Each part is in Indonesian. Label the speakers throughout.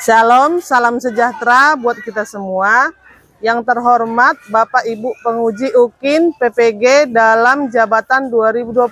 Speaker 1: Shalom, salam sejahtera buat kita semua. Yang terhormat Bapak Ibu Penguji UKIN PPG dalam jabatan 2025.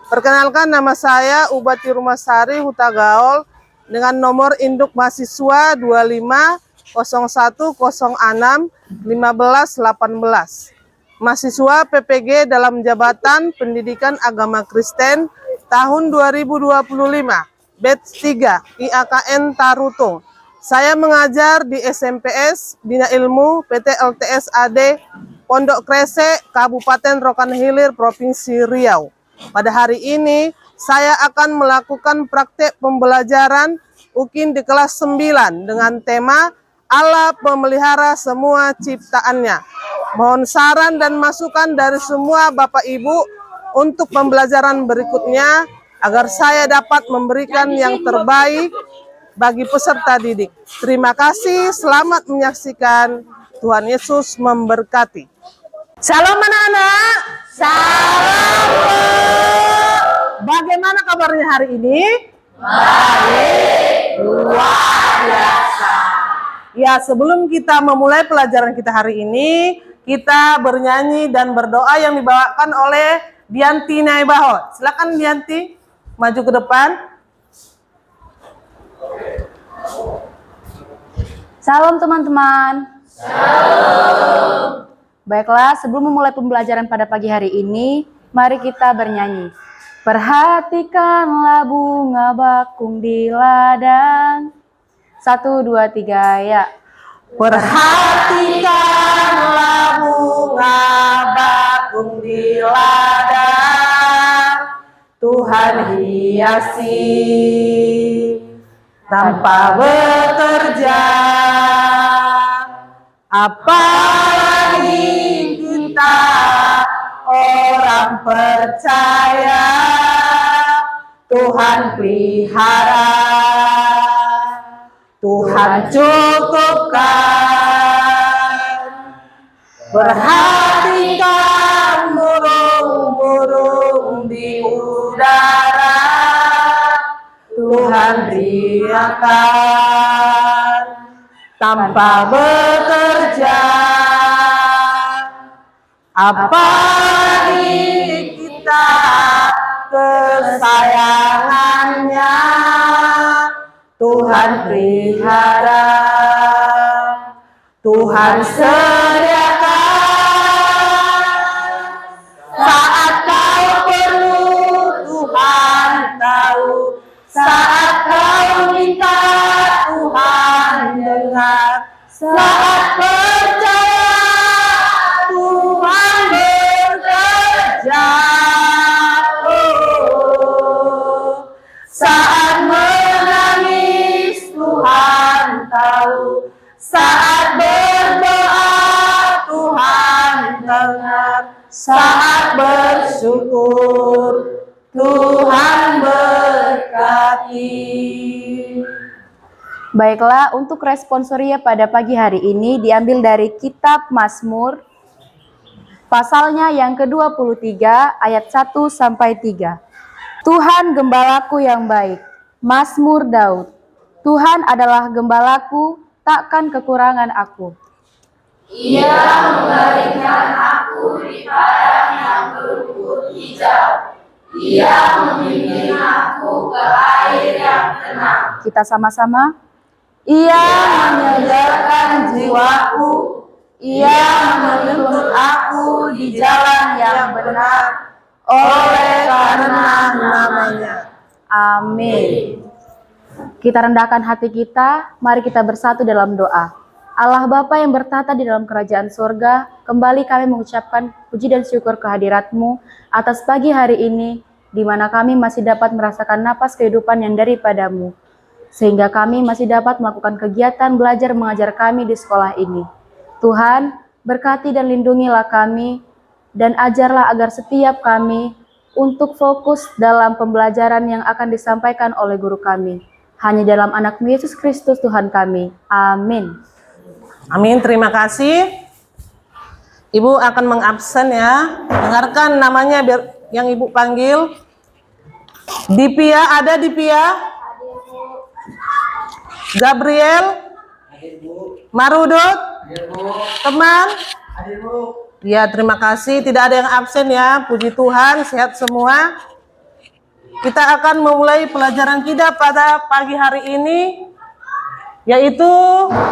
Speaker 1: Perkenalkan, nama saya Ubati Rumasari Huta Gaul dengan nomor induk mahasiswa 2501061518. Mahasiswa PPG dalam jabatan Pendidikan Agama Kristen tahun 2025. Batch 3 IAKN Tarutung. Saya mengajar di SMPS Bina Ilmu PT LTS AD Pondok Krese, Kabupaten Rokan Hilir, Provinsi Riau. Pada hari ini saya akan melakukan praktek pembelajaran UKIN di kelas 9 dengan tema Allah pemelihara semua ciptaannya. Mohon saran dan masukan dari semua Bapak Ibu untuk pembelajaran berikutnya, agar saya dapat memberikan yang terbaik bagi peserta didik. Terima kasih, selamat menyaksikan. Tuhan Yesus memberkati. Shalom anak-anak. Shalom. Bagaimana kabarnya hari ini? Baik, luar biasa. Ya, sebelum kita memulai pelajaran kita hari ini, kita bernyanyi dan berdoa yang dibawakan oleh Dianti Naibaho. Silakan Dianti. Maju ke depan.
Speaker 2: Salam teman-teman. Salam. Baiklah, sebelum memulai pembelajaran pada pagi hari ini, mari kita bernyanyi. Perhatikanlah bunga bakung di ladang. 1, 2, 3, ya.
Speaker 1: Perhatikanlah bunga bakung di ladang. Tuhan hiasi tanpa bekerja, apalagi kita orang percaya Tuhan pelihara, Tuhan cukupkan. Perhatikan burung-burung di udara, Tuhan riakan tanpa bekerja, apalagi kita kesayangannya, Tuhan pelihara, Tuhan sediakan saat kau perlu, Tuhan tahu. Saat kau minta, Tuhan dengar. Saat percaya, Tuhan bekerja. Saat menangis, Tuhan tahu. Saat berdoa, Tuhan dengar. Saat bersyukur, Tuhan berkati.
Speaker 2: Baiklah, untuk responsoria pada pagi hari ini diambil dari kitab Mazmur, pasalnya yang ke-23 ayat 1-3. Tuhan gembalaku yang baik. Mazmur Daud. Tuhan adalah gembalaku, takkan kekurangan aku.
Speaker 3: Ia membaringkan aku di padang yang berumput hijau. Ia membimbing aku ke air yang tenang.
Speaker 2: Kita sama-sama. Ia menyegarkan jiwaku.
Speaker 1: Ia menuntun aku di jalan yang benar oleh karena namanya.
Speaker 2: Amin. Kita rendahkan hati kita, mari kita bersatu dalam doa. Allah Bapa yang bertata di dalam kerajaan surga, kembali kami mengucapkan puji dan syukur kehadirat-Mu atas pagi hari ini, di mana kami masih dapat merasakan napas kehidupan yang daripada-Mu, sehingga kami masih dapat melakukan kegiatan belajar mengajar kami di sekolah ini. Tuhan, berkati dan lindungilah kami, dan ajarlah agar setiap kami untuk fokus dalam pembelajaran yang akan disampaikan oleh guru kami. Hanya dalam anak-Mu Yesus Kristus Tuhan kami. Amin.
Speaker 1: Amin, terima kasih. Ibu akan mengabsen ya. Dengarkan namanya biar yang Ibu panggil. Dipia, ada Dipia? Gabriel, Marudut, teman. Ya, terima kasih. Tidak ada yang absen ya. Puji Tuhan, sehat semua. Kita akan memulai pelajaran kita pada pagi hari ini, yaitu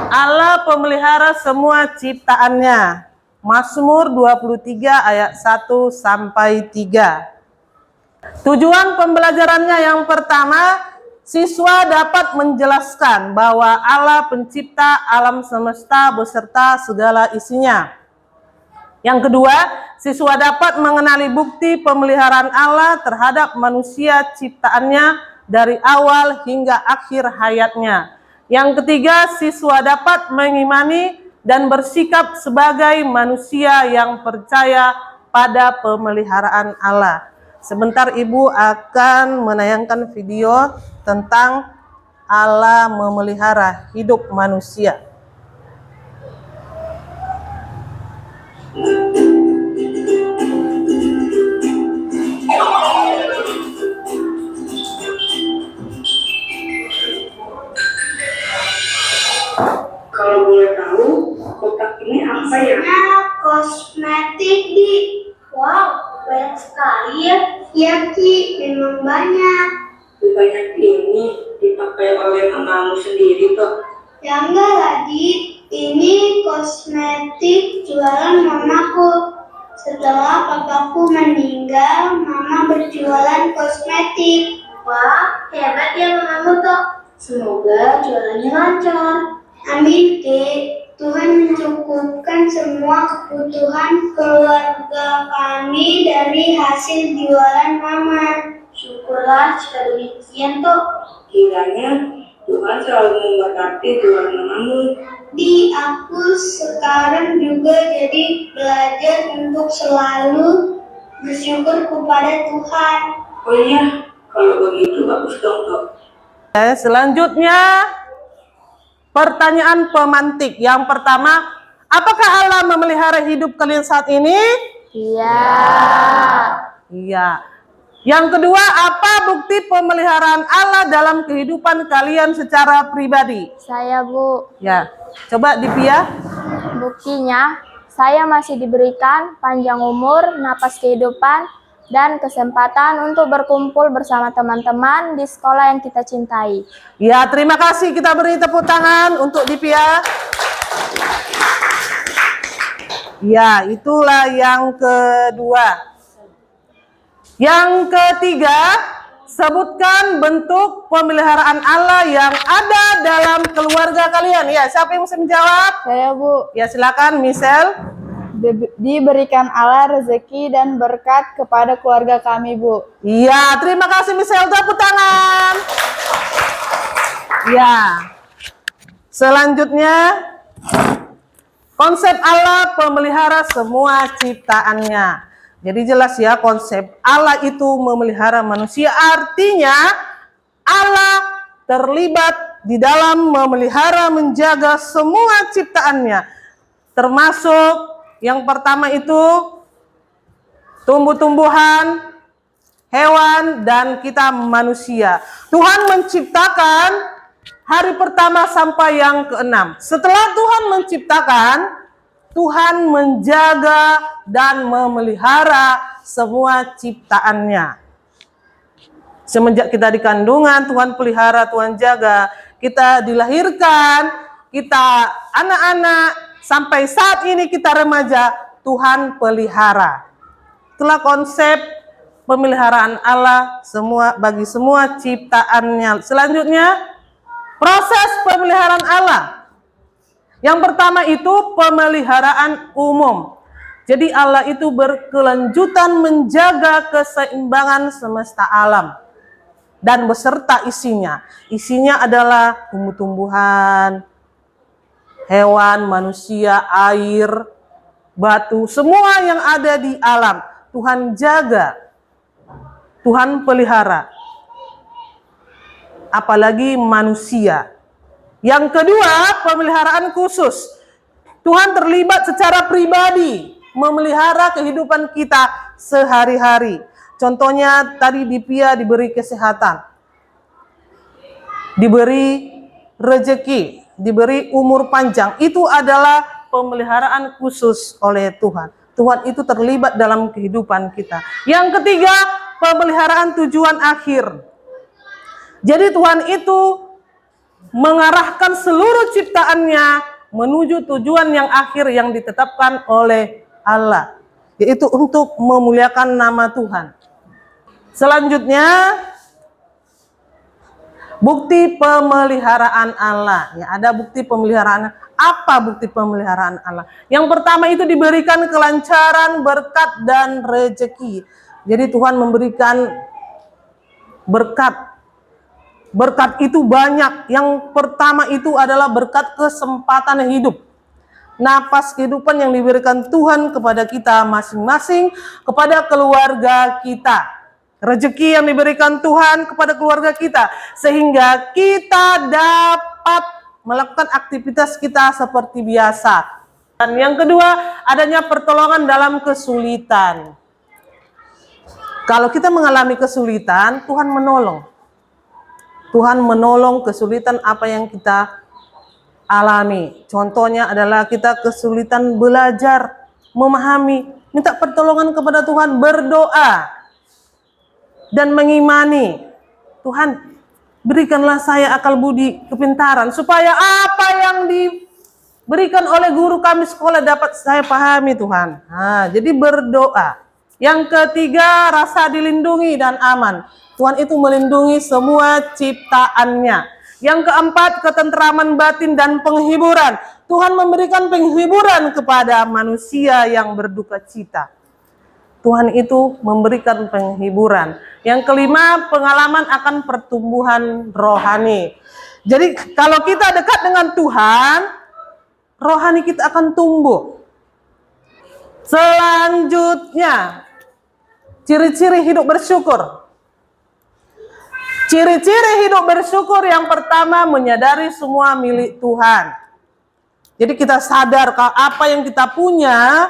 Speaker 1: Allah pemelihara semua ciptaannya. Mazmur 23 ayat 1 sampai 3. Tujuan pembelajarannya yang pertama, siswa dapat menjelaskan bahwa Allah pencipta alam semesta beserta segala isinya. Yang kedua, siswa dapat mengenali bukti pemeliharaan Allah terhadap manusia ciptaannya dari awal hingga akhir hayatnya. Yang ketiga, siswa dapat mengimani dan bersikap sebagai manusia yang percaya pada pemeliharaan Allah. Sebentar Ibu akan menayangkan video tentang Allah memelihara hidup manusia.
Speaker 4: Kalau boleh tahu, kotak ini apa ya?
Speaker 3: Kosmetik, Di. Wow, banyak sekali ya. Ya, Ki, memang banyak.
Speaker 4: Banyak ini dipakai oleh mamamu sendiri kok.
Speaker 3: Ya enggak lah, Di. Ini kosmetik jualan mamaku. Setelah papaku meninggal, mama berjualan kosmetik. Wah, hebat ya mamamu tuh. Semoga jualannya lancar. Amin, Kek. Tuhan mencukupkan semua kebutuhan keluarga kami dari hasil jualan mama. Syukurlah jika demikian, Tok.
Speaker 4: Kiranya Tuhan selalu memberkati jualan mamamu.
Speaker 3: Di aku sekarang juga jadi belajar untuk selalu bersyukur kepada Tuhan.
Speaker 4: Oh iya, kalau begitu bagus dong, Tok.
Speaker 1: Selanjutnya, pertanyaan pemantik. Yang pertama, apakah Allah memelihara hidup kalian saat ini?
Speaker 2: Iya.
Speaker 1: Iya. Yang kedua, apa bukti pemeliharaan Allah dalam kehidupan kalian secara pribadi?
Speaker 5: Saya, Bu.
Speaker 1: Ya, coba Divya.
Speaker 5: Buktinya, saya masih diberikan panjang umur, napas kehidupan, dan kesempatan untuk berkumpul bersama teman-teman di sekolah yang kita cintai.
Speaker 1: Ya, terima kasih. Kita beri tepuk tangan untuk Divya. Ya, itulah yang kedua. Yang ketiga, sebutkan bentuk pemeliharaan Allah yang ada dalam keluarga kalian. Ya, siapa yang bisa menjawab?
Speaker 5: Saya, Bu.
Speaker 1: Ya, silakan Michelle.
Speaker 5: Diberikan Allah rezeki dan berkat kepada keluarga kami, Bu.
Speaker 1: Iya, terima kasih Michelle. Tepuk tangan. Ya. Selanjutnya, konsep Allah pemelihara semua ciptaannya. Jadi jelas ya, konsep Allah itu memelihara manusia. Artinya Allah terlibat di dalam memelihara, menjaga semua ciptaannya. Termasuk yang pertama itu tumbuh-tumbuhan, hewan, dan kita manusia. Tuhan menciptakan hari pertama sampai yang keenam. Setelah Tuhan menciptakan, Tuhan menjaga dan memelihara semua ciptaannya. Semenjak kita di kandungan, Tuhan pelihara, Tuhan jaga. Kita dilahirkan, kita anak-anak, sampai saat ini kita remaja, Tuhan pelihara. Itulah konsep pemeliharaan Allah bagi semua ciptaannya. Selanjutnya, proses pemeliharaan Allah. Yang pertama itu pemeliharaan umum. Jadi Allah itu berkelanjutan menjaga keseimbangan semesta alam dan beserta isinya. Isinya adalah tumbuh-tumbuhan, hewan, manusia, air, batu, semua yang ada di alam. Tuhan jaga, Tuhan pelihara. Apalagi manusia. Yang kedua, pemeliharaan khusus. Tuhan terlibat secara pribadi memelihara kehidupan kita sehari-hari. Contohnya tadi Divya diberi kesehatan, diberi rezeki, diberi umur panjang. Itu adalah pemeliharaan khusus oleh Tuhan. Tuhan itu terlibat dalam kehidupan kita. Yang ketiga, pemeliharaan tujuan akhir. Jadi Tuhan itu mengarahkan seluruh ciptaannya menuju tujuan yang akhir yang ditetapkan oleh Allah, yaitu untuk memuliakan nama Tuhan. Selanjutnya, bukti pemeliharaan Allah. Ya, ada bukti pemeliharaan. Apa bukti pemeliharaan Allah? Yang pertama itu diberikan kelancaran, berkat, dan rezeki. Jadi Tuhan memberikan berkat. Berkat itu banyak. Yang pertama itu adalah berkat kesempatan hidup. Napas kehidupan yang diberikan Tuhan kepada kita masing-masing, kepada keluarga kita. Rezeki yang diberikan Tuhan kepada keluarga kita, sehingga kita dapat melakukan aktivitas kita seperti biasa. Dan yang kedua, adanya pertolongan dalam kesulitan. Kalau kita mengalami kesulitan, Tuhan menolong. Tuhan menolong kesulitan apa yang kita alami. Contohnya adalah kita kesulitan belajar, memahami, minta pertolongan kepada Tuhan, berdoa dan mengimani. Tuhan, berikanlah saya akal budi, kepintaran, supaya apa yang diberikan oleh guru kami sekolah dapat saya pahami, Tuhan. Jadi berdoa. Yang ketiga, rasa dilindungi dan aman. Tuhan itu melindungi semua ciptaannya. Yang keempat, ketentraman batin dan penghiburan. Tuhan memberikan penghiburan kepada manusia yang berduka cita. Tuhan itu memberikan penghiburan. Yang kelima, pengalaman akan pertumbuhan rohani. Jadi kalau kita dekat dengan Tuhan, rohani kita akan tumbuh. Selanjutnya, ciri-ciri hidup bersyukur. Ciri-ciri hidup bersyukur yang pertama, menyadari semua milik Tuhan. Jadi kita sadar kalau apa yang kita punya,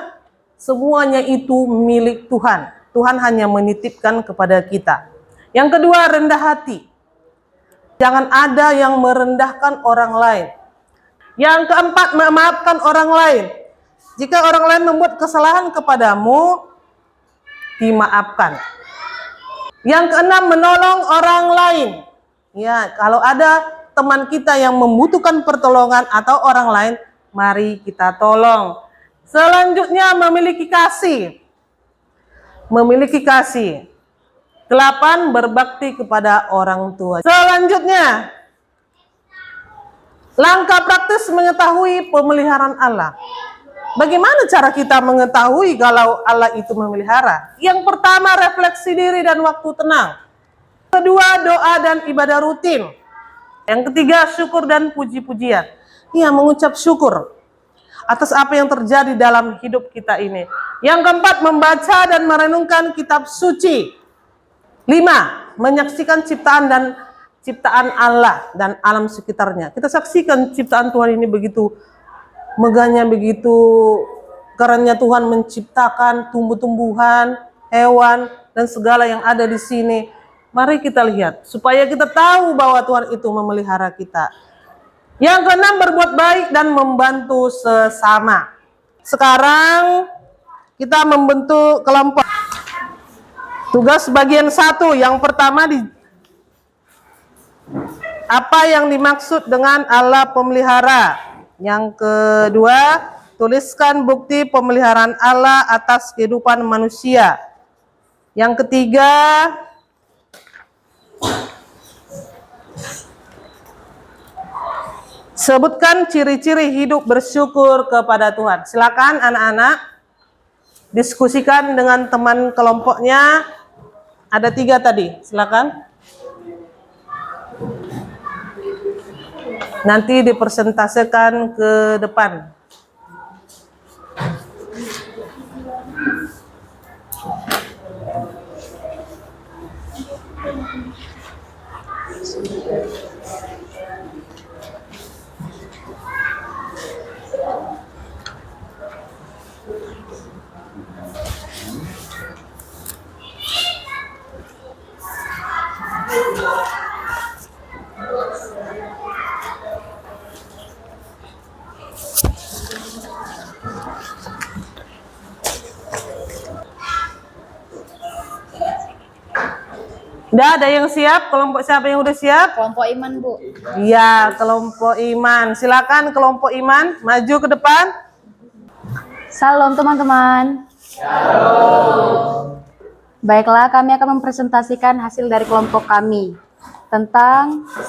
Speaker 1: semuanya itu milik Tuhan. Tuhan hanya menitipkan kepada kita. Yang kedua, rendah hati. Jangan ada yang merendahkan orang lain. Yang keempat, memaafkan orang lain. Jika orang lain membuat kesalahan kepadamu, dimaafkan. Yang keenam, menolong orang lain. Ya, kalau ada teman kita yang membutuhkan pertolongan atau orang lain, mari kita tolong. Selanjutnya, memiliki kasih. Memiliki kasih. 8, berbakti kepada orang tua. Selanjutnya, langkah praktis mengetahui pemeliharaan Allah. Bagaimana cara kita mengetahui kalau Allah itu memelihara? Yang pertama, refleksi diri dan waktu tenang. Kedua, doa dan ibadah rutin. Yang ketiga, syukur dan puji-pujian. Iya, mengucap syukur atas apa yang terjadi dalam hidup kita ini. Yang keempat, membaca dan merenungkan kitab suci. 5, menyaksikan ciptaan Allah dan alam sekitarnya. Kita saksikan ciptaan Tuhan ini begitu megahnya, begitu kerennya Tuhan menciptakan tumbuh-tumbuhan, hewan, dan segala yang ada di sini. Mari kita lihat, supaya kita tahu bahwa Tuhan itu memelihara kita. Yang keenam, berbuat baik dan membantu sesama. Sekarang kita membentuk kelompok. Tugas bagian 1, yang pertama, apa yang dimaksud dengan Allah pemelihara. Yang kedua, tuliskan bukti pemeliharaan Allah atas kehidupan manusia. Yang ketiga, sebutkan ciri-ciri hidup bersyukur kepada Tuhan. Silakan anak-anak diskusikan dengan teman kelompoknya. Ada 3 tadi, silakan. Nanti dipresentasikan ke depan. Udah ada yang siap? Kelompok siapa yang udah siap?
Speaker 2: Kelompok iman, Bu.
Speaker 1: Iya, kelompok iman. Silakan kelompok iman maju ke depan.
Speaker 2: Salam teman-teman. Baiklah, kami akan mempresentasikan hasil dari kelompok kami tentang 1.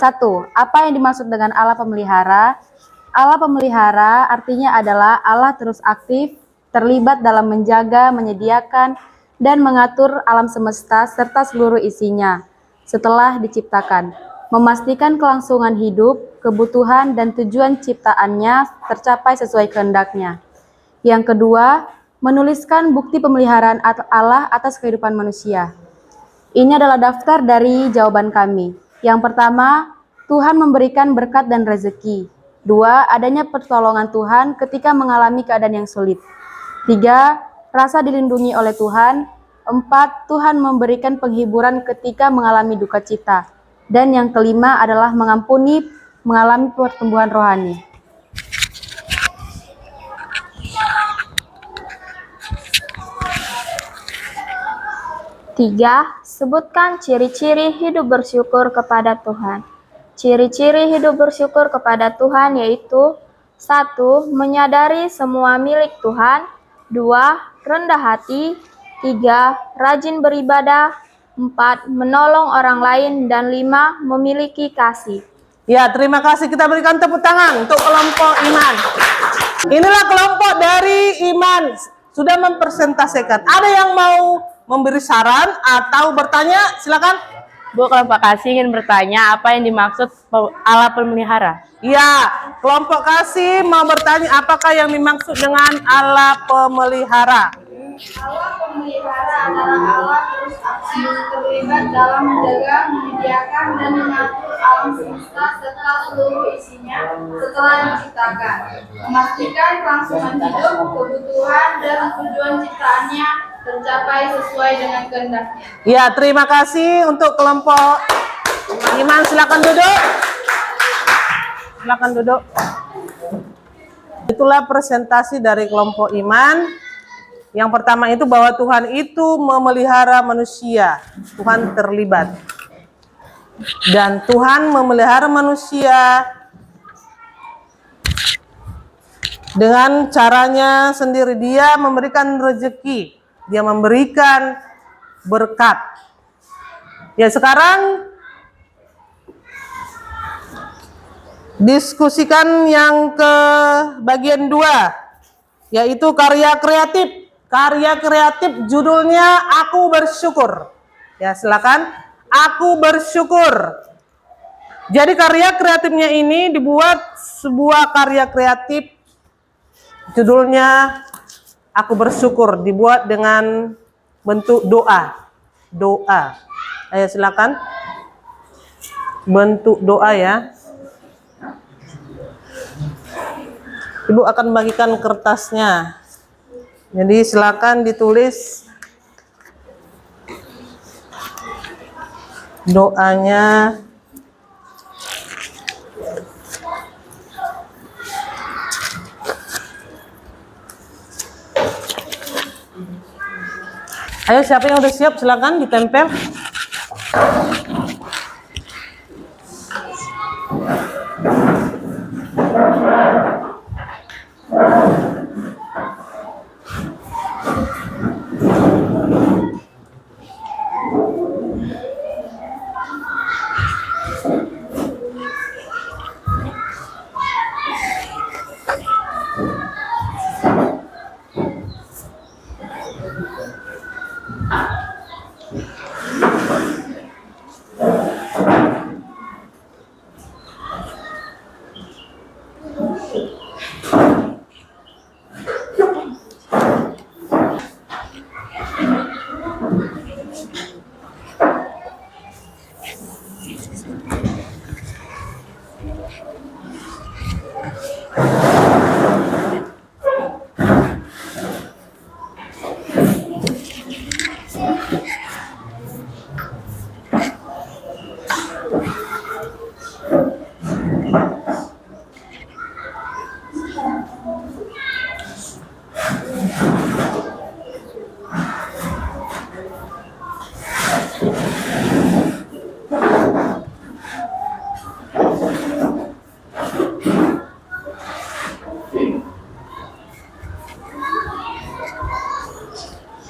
Speaker 2: Apa yang dimaksud dengan Allah pemelihara? Allah pemelihara artinya adalah Allah terus aktif, terlibat dalam menjaga, menyediakan, dan mengatur alam semesta serta seluruh isinya setelah diciptakan, memastikan kelangsungan hidup, kebutuhan, dan tujuan ciptaannya tercapai sesuai kehendaknya. Yang kedua, menuliskan bukti pemeliharaan Allah atas kehidupan manusia. Ini adalah daftar dari jawaban kami. Yang pertama, Tuhan memberikan berkat dan rezeki. 2. Adanya pertolongan Tuhan ketika mengalami keadaan yang sulit. 3. Rasa dilindungi oleh Tuhan. 4. Tuhan memberikan penghiburan ketika mengalami duka cita. Dan yang kelima adalah mengampuni, mengalami pertumbuhan rohani.
Speaker 5: Tiga, sebutkan ciri-ciri hidup bersyukur kepada Tuhan. Ciri-ciri hidup bersyukur kepada Tuhan yaitu 1. Menyadari semua milik Tuhan. 2. Rendah hati. 3. Rajin beribadah. 4. Menolong orang lain. Dan 5. Memiliki kasih.
Speaker 1: Ya, terima kasih. Kita berikan tepuk tangan untuk kelompok iman. Inilah kelompok dari iman. Sudah mempresentasikan. Ada yang mau memberi saran atau bertanya? Silakan.
Speaker 6: Bu, kelompok kasih ingin bertanya apa yang dimaksud Allah pemelihara?
Speaker 1: Ya, kelompok kasih mau bertanya apakah yang dimaksud dengan Allah pemelihara?
Speaker 7: Allah pemelihara adalah Allah terus aktif, terlibat dalam menjaga, menyediakan, dan mengatur alam semesta serta seluruh isinya setelah diciptakan, memastikan kelangsungan hidup, kebutuhan, dan tujuan ciptaannya tercapai sesuai dengan kehendaknya.
Speaker 1: Ya, terima kasih untuk kelompok iman. Silakan duduk. Silakan duduk. Itulah presentasi dari kelompok iman. Yang pertama itu bahwa Tuhan itu memelihara manusia. Tuhan terlibat. Dan Tuhan memelihara manusia dengan caranya sendiri. Dia memberikan rezeki. Dia memberikan berkat. Ya, sekarang diskusikan yang ke bagian 2, yaitu karya kreatif. Karya kreatif judulnya Aku Bersyukur. Ya, silakan. Aku bersyukur. Jadi karya kreatifnya ini dibuat sebuah karya kreatif judulnya Aku Bersyukur, dibuat dengan bentuk doa. Doa. Ayo silakan. Bentuk doa ya. Ibu akan bagikan kertasnya. Jadi silakan ditulis doanya. Ayo, siapa yang udah siap silakan ditempel.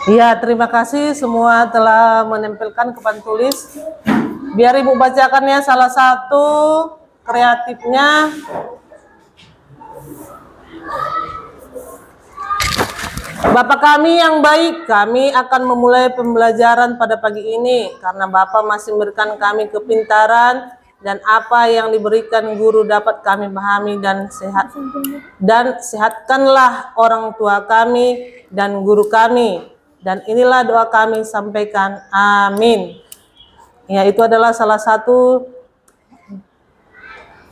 Speaker 1: Iya, terima kasih semua telah menempelkan ke papan tulis. Biar Ibu bacakan ya salah satu kreatifnya. Bapak kami yang baik, kami akan memulai pembelajaran pada pagi ini karena Bapak masih memberikan kami kepintaran dan apa yang diberikan guru dapat kami pahami dan sehatkanlah orang tua kami dan guru kami. Dan inilah doa kami sampaikan. Amin. Ya, itu adalah salah satu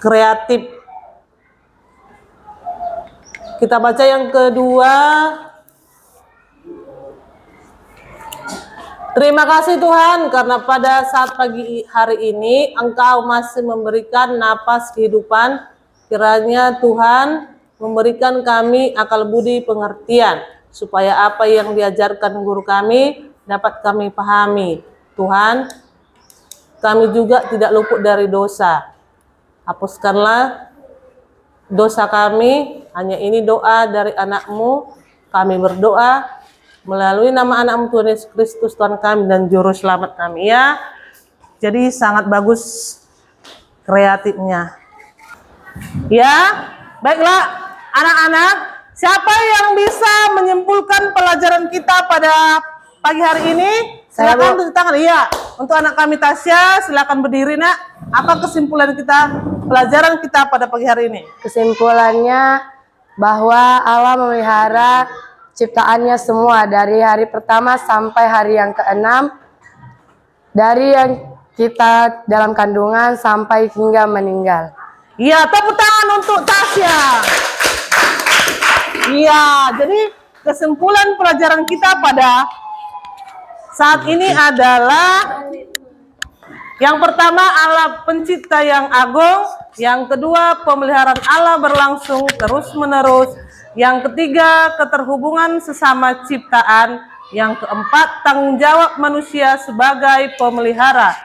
Speaker 1: kreatif. Kita baca yang kedua. Terima kasih Tuhan karena pada saat pagi hari ini Engkau masih memberikan napas kehidupan. Kiranya Tuhan memberikan kami akal budi pengertian supaya apa yang diajarkan guru kami dapat kami pahami. Tuhan, kami juga tidak luput dari dosa. Hapuskanlah dosa kami. Hanya ini doa dari anak-Mu. Kami berdoa melalui nama anak-Mu Tuhan Yesus Kristus, Tuhan kami dan Juru Selamat kami ya. Jadi sangat bagus kreatifnya. Ya, baiklah anak-anak, siapa yang bisa menyimpulkan pelajaran kita pada pagi hari ini? Silakan tunjuk tangan. Iya, untuk anak kami Tasya, silakan berdiri nak. Apa kesimpulan kita, pelajaran kita pada pagi hari ini?
Speaker 6: Kesimpulannya bahwa Allah memelihara ciptaannya semua dari hari pertama sampai hari yang ke-6, dari yang kita dalam kandungan sampai hingga meninggal.
Speaker 1: Iya, tepuk tangan untuk Tasya. Iya, jadi kesimpulan pelajaran kita pada saat ini adalah yang pertama Allah pencipta yang agung, yang kedua pemeliharaan Allah berlangsung terus-menerus, yang ketiga keterhubungan sesama ciptaan, yang keempat tanggung jawab manusia sebagai pemelihara,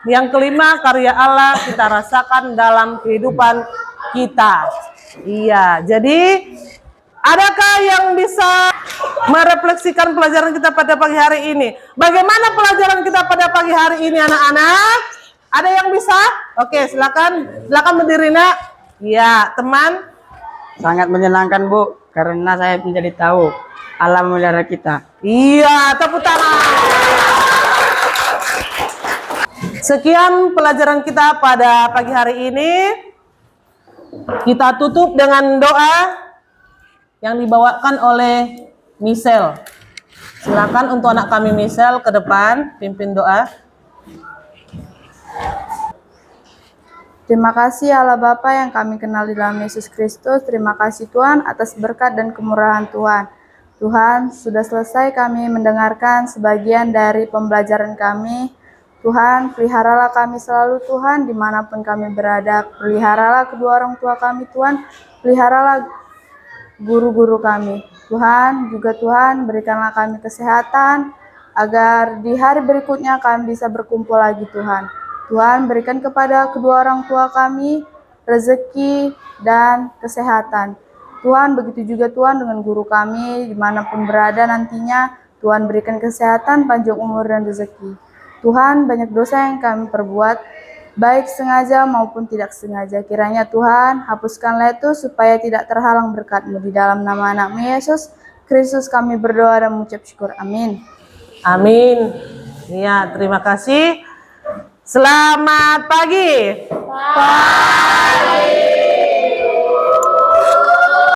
Speaker 1: yang kelima karya Allah kita rasakan dalam kehidupan kita. Iya, jadi adakah yang bisa merefleksikan pelajaran kita pada pagi hari ini? Bagaimana pelajaran kita pada pagi hari ini anak-anak? Ada yang bisa? Oke, silakan berdiri nak. Iya, teman.
Speaker 8: Sangat menyenangkan Bu, karena saya menjadi tahu Allah memelihara kita.
Speaker 1: Iya, tepuk tangan. Sekian pelajaran kita pada pagi hari ini. Kita tutup dengan doa yang dibawakan oleh Michelle. Silakan untuk anak kami Michelle ke depan pimpin doa.
Speaker 7: Terima kasih Allah Bapa yang kami kenal di dalam Yesus Kristus. Terima kasih Tuhan atas berkat dan kemurahan Tuhan. Tuhan, sudah selesai kami mendengarkan sebagian dari pembelajaran kami. Tuhan, peliharalah kami selalu Tuhan, dimanapun kami berada. Peliharalah kedua orang tua kami Tuhan. Peliharalah guru-guru kami. Tuhan, juga Tuhan, berikanlah kami kesehatan, agar di hari berikutnya kami bisa berkumpul lagi Tuhan. Tuhan, berikan kepada kedua orang tua kami rezeki dan kesehatan. Tuhan, begitu juga Tuhan dengan guru kami, dimanapun berada nantinya, Tuhan berikan kesehatan, panjang umur dan rezeki. Tuhan, banyak dosa yang kami perbuat, baik sengaja maupun tidak sengaja. Kiranya Tuhan, hapuskanlah itu supaya tidak terhalang berkat-Mu. Di dalam nama anak-Mu Yesus Kristus kami berdoa dan mengucap syukur. Amin.
Speaker 1: Amin. Iya, terima kasih. Selamat pagi.